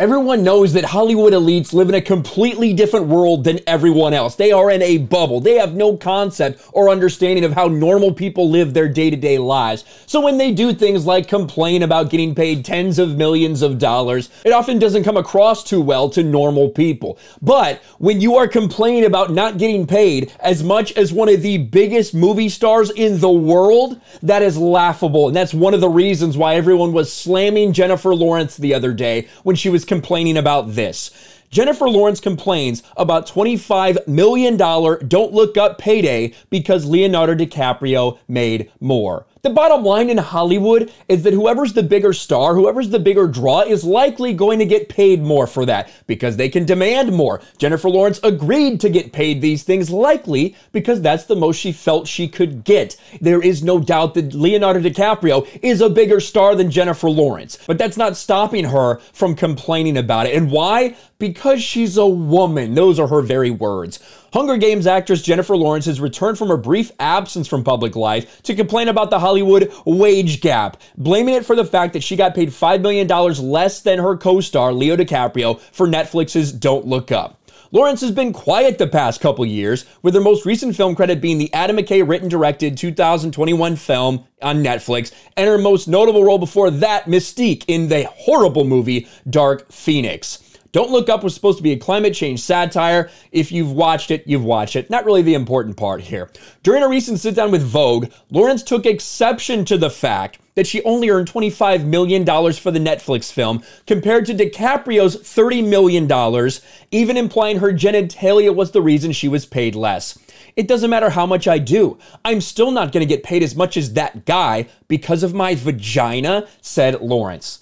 Everyone knows that Hollywood elites live in a completely different world than everyone else. They are in a bubble. They have no concept or understanding of how normal people live their day-to-day lives. So when they do things like complain about getting paid tens of millions of dollars, it often doesn't come across too well to normal people. But when you are complaining about not getting paid as much as one of the biggest movie stars in the world, that is laughable. And that's one of the reasons why everyone was slamming Jennifer Lawrence the other day when she was complaining about this. Jennifer Lawrence complains about $25 million Don't Look Up payday because Leonardo DiCaprio made more. The bottom line in Hollywood is that whoever's the bigger star, whoever's the bigger draw is likely going to get paid more for that because they can demand more. Jennifer Lawrence agreed to get paid these things likely because that's the most she felt she could get. There is no doubt that Leonardo DiCaprio is a bigger star than Jennifer Lawrence, but that's not stopping her from complaining about it. And why? Because she's a woman. Those are her very words. Hunger Games actress Jennifer Lawrence has returned from her brief absence from public life to complain about the Hollywood wage gap, blaming it for the fact that she got paid $5 million less than her co-star Leo DiCaprio for Netflix's Don't Look Up. Lawrence has been quiet the past couple years, with her most recent film credit being the Adam McKay written directed 2021 film on Netflix, and her most notable role before that, Mystique, in the horrible movie Dark Phoenix. Don't Look Up was supposed to be a climate change satire. If you've watched it, you've watched it. Not really the important part here. During a recent sit-down with Vogue, Lawrence took exception to the fact that she only earned $25 million for the Netflix film compared to DiCaprio's $30 million, even implying her genitalia was the reason she was paid less. It doesn't matter how much I do. I'm still not going to get paid as much as that guy because of my vagina, said Lawrence.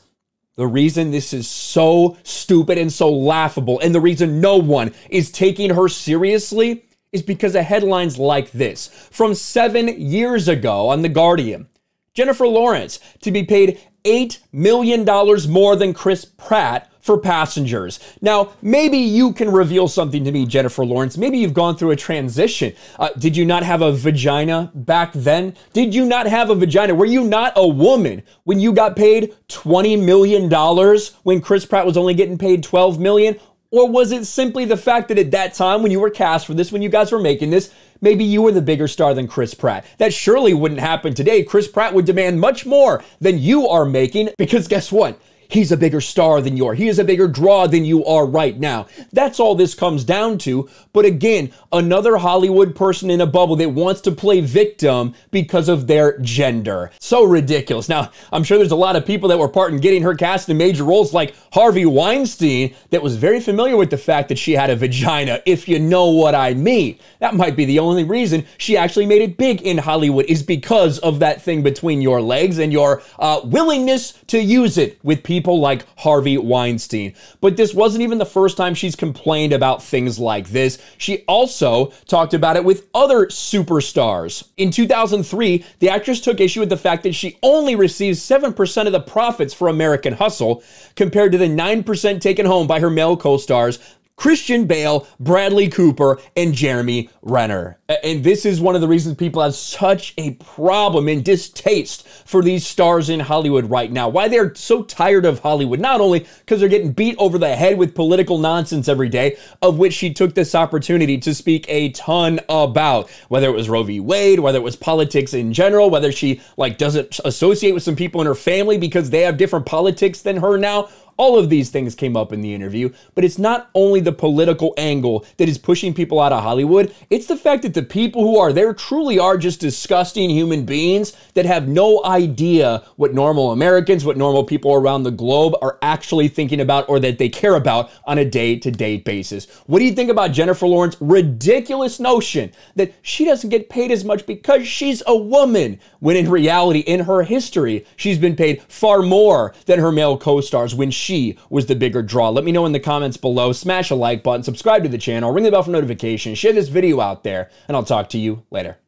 The reason this is so stupid and so laughable, and the reason no one is taking her seriously, is because of headlines like this. From 7 years ago on The Guardian, Jennifer Lawrence to be paid $8 million more than Chris Pratt for Passengers. Now, maybe you can reveal something to me, Jennifer Lawrence. Maybe you've gone through a transition. Did you not have a vagina back then? Did you not have a vagina? Were you not a woman when you got paid $20 million when Chris Pratt was only getting paid $12 million? Or was it simply the fact that at that time when you were cast for this, when you guys were making this, maybe you were the bigger star than Chris Pratt? That surely wouldn't happen today. Chris Pratt would demand much more than you are making because guess what? He's a bigger star than you are. He is a bigger draw than you are right now. That's all this comes down to. But again, another Hollywood person in a bubble that wants to play victim because of their gender. So ridiculous. Now, I'm sure there's a lot of people that were part in getting her cast in major roles like Harvey Weinstein that was very familiar with the fact that she had a vagina, if you know what I mean. That might be the only reason she actually made it big in Hollywood is because of that thing between your legs and your willingness to use it with people like Harvey Weinstein. But this wasn't even the first time she's complained about things like this. She also talked about it with other superstars. In 2003, the actress took issue with the fact that she only receives 7% of the profits for American Hustle, compared to the 9% taken home by her male co-stars Christian Bale, Bradley Cooper, and Jeremy Renner. And this is one of the reasons people have such a problem and distaste for these stars in Hollywood right now. Why they're so tired of Hollywood. Not only because they're getting beat over the head with political nonsense every day, of which she took this opportunity to speak a ton about. Whether it was Roe v. Wade, whether it was politics in general, whether she doesn't associate with some people in her family because they have different politics than her now. All of these things came up in the interview, but it's not only the political angle that is pushing people out of Hollywood, it's the fact that the people who are there truly are just disgusting human beings that have no idea what normal Americans, what normal people around the globe are actually thinking about or that they care about on a day-to-day basis. What do you think about Jennifer Lawrence's ridiculous notion that she doesn't get paid as much because she's a woman, when in reality, in her history, she's been paid far more than her male co-stars when she was the bigger draw? Let me know in the comments below. Smash a like button, subscribe to the channel, ring the bell for notifications, share this video out there, and I'll talk to you later.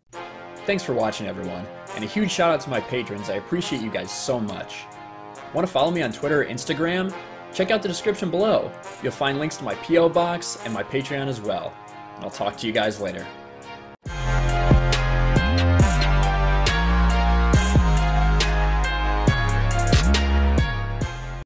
Thanks for watching, everyone, and a huge shout out to my patrons. I appreciate you guys so much. Want to follow me on Twitter or Instagram? Check out the description below. You'll find links to my P.O. box and my Patreon as well. And I'll talk to you guys later.